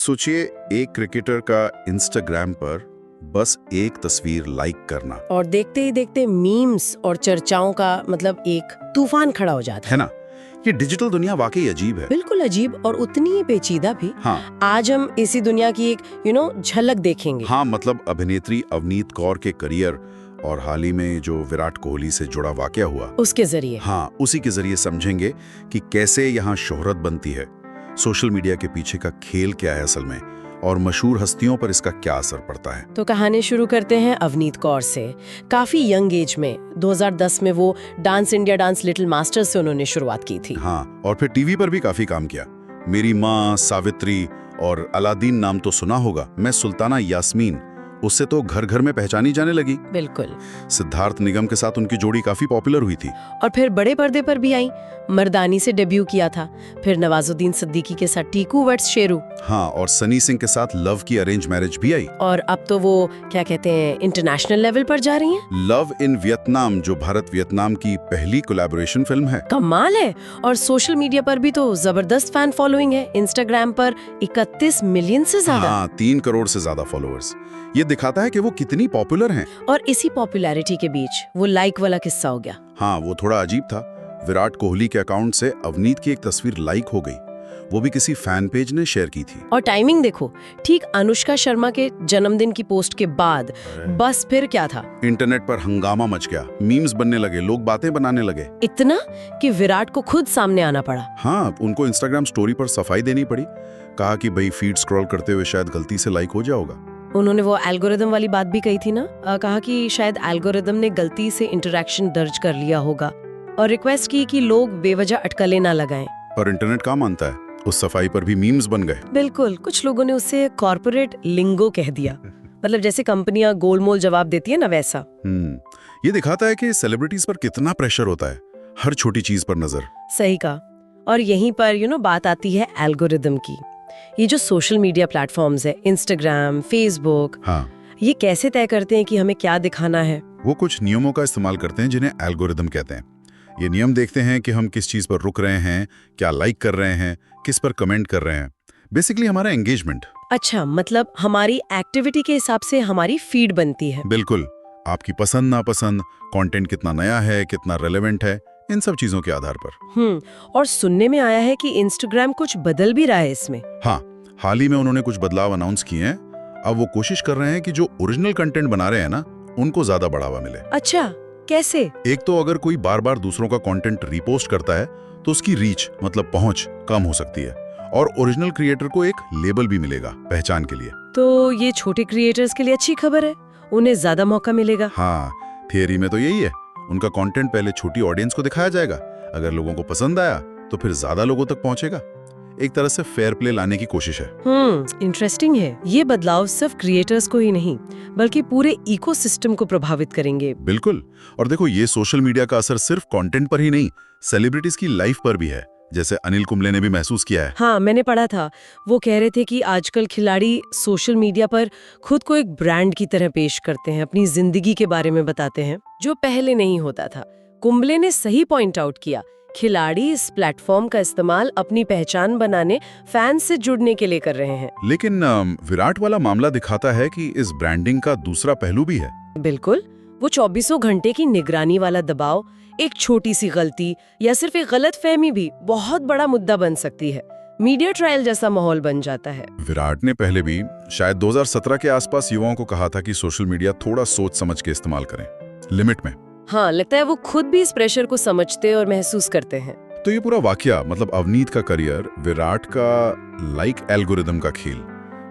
सोचिए, एक क्रिकेटर का इंस्टाग्राम पर बस एक तस्वीर लाइक करना, और देखते ही देखते मीम्स और चर्चाओं का मतलब एक तूफान खड़ा हो जाता है। है ना? ये डिजिटल दुनिया वाकई अजीब है। बिल्कुल अजीब और उतनी ही पेचीदा भी। हाँ आज हम इसी दुनिया की एक झलक देखेंगे। हाँ, मतलब अभिनेत्री अवनीत कौर के करियर और हाल ही में जो विराट कोहली से जुड़ा वाकया हुआ, उसके जरिए। हाँ, उसी के जरिए समझेंगे कि कैसे यहाँ शोहरत बनती है, सोशल मीडिया के पीछे का खेल क्या है असल में, और मशहूर हस्तियों पर इसका क्या असर पड़ता है। तो कहानी शुरू करते हैं अवनीत कौर से। काफी यंग एज में 2010 में वो dance India dance little masters से उन्होंने शुरुआत की थी। हाँ, और फिर टीवी पर भी काफी काम किया। मेरी माँ, सावित्री और अलादीन नाम तो सुना होगा। मैं सुल्ताना यास्मीन, उससे तो घर घर में पहचानी जाने लगी। बिल्कुल। सिद्धार्थ निगम के साथ उनकी जोड़ी काफी पॉपुलर हुई थी। और फिर बड़े पर्दे पर भी आई। मर्दानी से डेब्यू किया था, फिर नवाजुद्दीन सिद्दीकी के साथ टीकू वर्ट्स शेरू। हाँ, और सनी सिंह के साथ लव की अरेंज मैरिज भी आई। और अब तो वो क्या कहते हैं, इंटरनेशनल लेवल पर जा रही हैं। लव इन वियतनाम, जो भारत वियतनाम की पहली कोलैबोरेशन फिल्म है। कमाल है। और सोशल मीडिया पर भी तो जबरदस्त फैन फॉलोइंग है। इंस्टाग्राम पर 31 मिलियन से ज्यादा। हाँ, 3 करोड़ से ज्यादा फॉलोअर्स। ये दिखाता है कि वो कितनी पॉपुलर हैं। और इसी पॉपुलैरिटी के बीच वो लाइक वाला किस्सा हो गया। हाँ, वो थोड़ा अजीब था। विराट कोहली के अकाउंट से अवनीत की एक तस्वीर लाइक हो गई, वो भी किसी फैन पेज ने शेयर की थी। और टाइमिंग देखो, ठीक अनुष्का शर्मा के जन्मदिन की पोस्ट के बाद। बस फिर क्या था, इंटरनेट पर हंगामा मच गया, मीम्स बनने लगे, लोग बातें बनाने लगे। इतना कि विराट को खुद सामने आना पड़ा। हाँ, उनको इंस्टाग्राम स्टोरी पर सफाई देनी पड़ी। कहा कि भाई, फीड स्क्रॉल करते हुए शायद गलती से लाइक हो जाओगा। उन्होंने वो एल्गोरिदम वाली बात भी कही थी ना। कहा कि शायद एल्गोरिदम ने गलती से इंटरैक्शन दर्ज कर लिया होगा, और रिक्वेस्ट की कि लोग बेवजह अटकलें ना लगाएं। और इंटरनेट काम मानता है, उस सफाई पर भी मीम्स बन गए। बिल्कुल। कुछ लोगों ने उसे कॉर्पोरेट लिंगो कह दिया। मतलब जैसे कंपनियां गोलमोल जवाब देती है ना, वैसा। ये दिखाता है कि सेलिब्रिटीज पर कितना प्रेशर होता है, हर छोटी चीज पर नजर। सही कहा। और यहीं पर बात आती है एल्गोरिदम की। ये जो सोशल मीडिया प्लेटफॉर्म्स है, इंस्टाग्राम, फेसबुक, हाँ, ये कैसे तय करते हैं कि हमें क्या दिखाना है? वो कुछ नियमों का इस्तेमाल करते हैं जिन्हें एल्गोरिदम कहते हैं। ये नियम देखते हैं कि हम किस चीज पर रुक रहे हैं, क्या लाइक कर रहे हैं, किस पर कमेंट कर रहे हैं। बेसिकली हमारा एंगेजमेंट। अच्छा, मतलब हमारी एक्टिविटी के हिसाब से हमारी फीड बनती है। बिल्कुल। आपकी पसंद नापसंद, कंटेंट कितना नया है, कितना रेलेवेंट है, इन सब चीजों के आधार पर। और सुनने में आया है कि इंस्टाग्राम कुछ बदल भी रहा है इसमें। हाँ, हाल ही में उन्होंने कुछ बदलाव अनाउंस किए हैं। अब वो कोशिश कर रहे हैं कि जो ओरिजिनल कंटेंट बना रहे हैं ना, उनको ज्यादा बढ़ावा मिले। अच्छा, कैसे? एक तो अगर कोई बार बार दूसरों का कंटेंट रीपोस्ट करता है तो उसकी रीच, मतलब पहुंच, कम हो सकती है। और ओरिजिनल क्रिएटर को एक लेबल भी मिलेगा पहचान के लिए। तो ये छोटे क्रिएटर्स के लिए अच्छी खबर है, उन्हें ज्यादा मौका मिलेगा। हाँ, थियरी में तो यही है। उनका कंटेंट पहले छोटी ऑडियंस को दिखाया जाएगा, अगर लोगों को पसंद आया तो फिर ज्यादा लोगों तक पहुंचेगा। एक तरह से फेयर प्ले लाने की कोशिश है। इंटरेस्टिंग है। ये बदलाव सिर्फ क्रिएटर्स को ही नहीं, बल्कि पूरे इकोसिस्टम को प्रभावित करेंगे। बिल्कुल। और देखो, ये सोशल मीडिया का असर सिर्फ कंटेंट पर ही नहीं, सेलिब्रिटीज की लाइफ पर भी है, जैसे अनिल कुंबले ने भी महसूस किया है। हाँ, मैंने पढ़ा था। वो कह रहे थे कि आजकल खिलाड़ी सोशल मीडिया पर खुद को एक ब्रांड की तरह पेश करते हैं, अपनी जिंदगी के बारे में बताते हैं, जो पहले नहीं होता था। कुंबले ने सही पॉइंट आउट किया, खिलाड़ी इस प्लेटफॉर्म का इस्तेमाल अपनी पहचान बनाने, फैंस से जुड़ने के लिए कर रहे हैं। लेकिन विराट वाला मामला दिखाता है कि इस ब्रांडिंग का दूसरा पहलू भी है। बिल्कुल। वो 24 घंटे की निगरानी वाला दबाव, एक छोटी सी गलती या सिर्फ एक गलत फहमी भी बहुत बड़ा मुद्दा बन सकती है। मीडिया ट्रायल जैसा माहौल बन जाता है। विराट ने पहले भी शायद 2017 के आसपास युवाओं को कहा था कि सोशल मीडिया थोड़ा सोच समझ के इस्तेमाल करें, लिमिट में। हाँ, लगता है वो खुद भी इस प्रेशर को समझते और महसूस करते हैं। तो ये पूरा वाकया, मतलब अवनीत का करियर, विराट का लाइक एल्गोरिदम का खेल,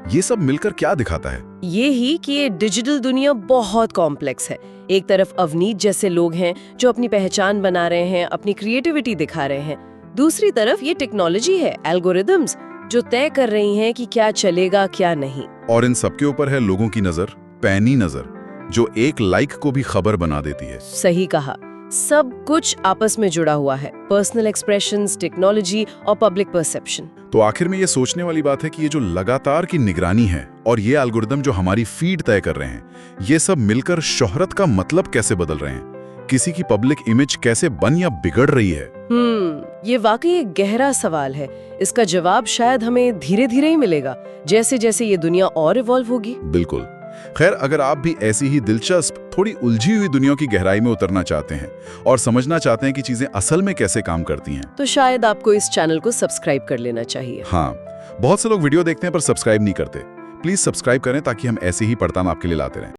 ये सब मिलकर क्या दिखाता है? ये ही कि ये डिजिटल दुनिया बहुत कॉम्प्लेक्स है। एक तरफ अवनीत जैसे लोग हैं जो अपनी पहचान बना रहे हैं, अपनी क्रिएटिविटी दिखा रहे हैं। दूसरी तरफ ये टेक्नोलॉजी है, एल्गोरिदम्स, जो तय कर रही हैं कि क्या चलेगा क्या नहीं। और इन सबके ऊपर है लोगों की नजर, पैनी नजर, जो एक लाइक को भी खबर बना देती है। सही कहा। सब कुछ आपस में जुड़ा हुआ है, पर्सनल एक्सप्रेशंस, टेक्नोलॉजी और पब्लिक परसेप्शन। तो आखिर में ये सोचने वाली बात है कि ये जो लगातार की निगरानी है और ये एल्गोरिदम जो हमारी फीड तय कर रहे हैं, ये सब मिलकर शोहरत का मतलब कैसे बदल रहे हैं, किसी की पब्लिक इमेज कैसे बन या बिगड़ रही है। ये वाकई एक गहरा सवाल है। इसका जवाब शायद हमें धीरे धीरे ही मिलेगा, जैसे जैसे ये दुनिया और इवॉल्व होगी। बिल्कुल। खैर, अगर आप भी ऐसी ही दिलचस्प, थोड़ी उलझी हुई दुनिया की गहराई में उतरना चाहते हैं और समझना चाहते हैं कि चीजें असल में कैसे काम करती हैं, तो शायद आपको इस चैनल को सब्सक्राइब कर लेना चाहिए। हाँ, बहुत से लोग वीडियो देखते हैं पर सब्सक्राइब नहीं करते। प्लीज सब्सक्राइब करें ताकि हम ऐसे ही पढ़तान आपके लिए लाते रहें।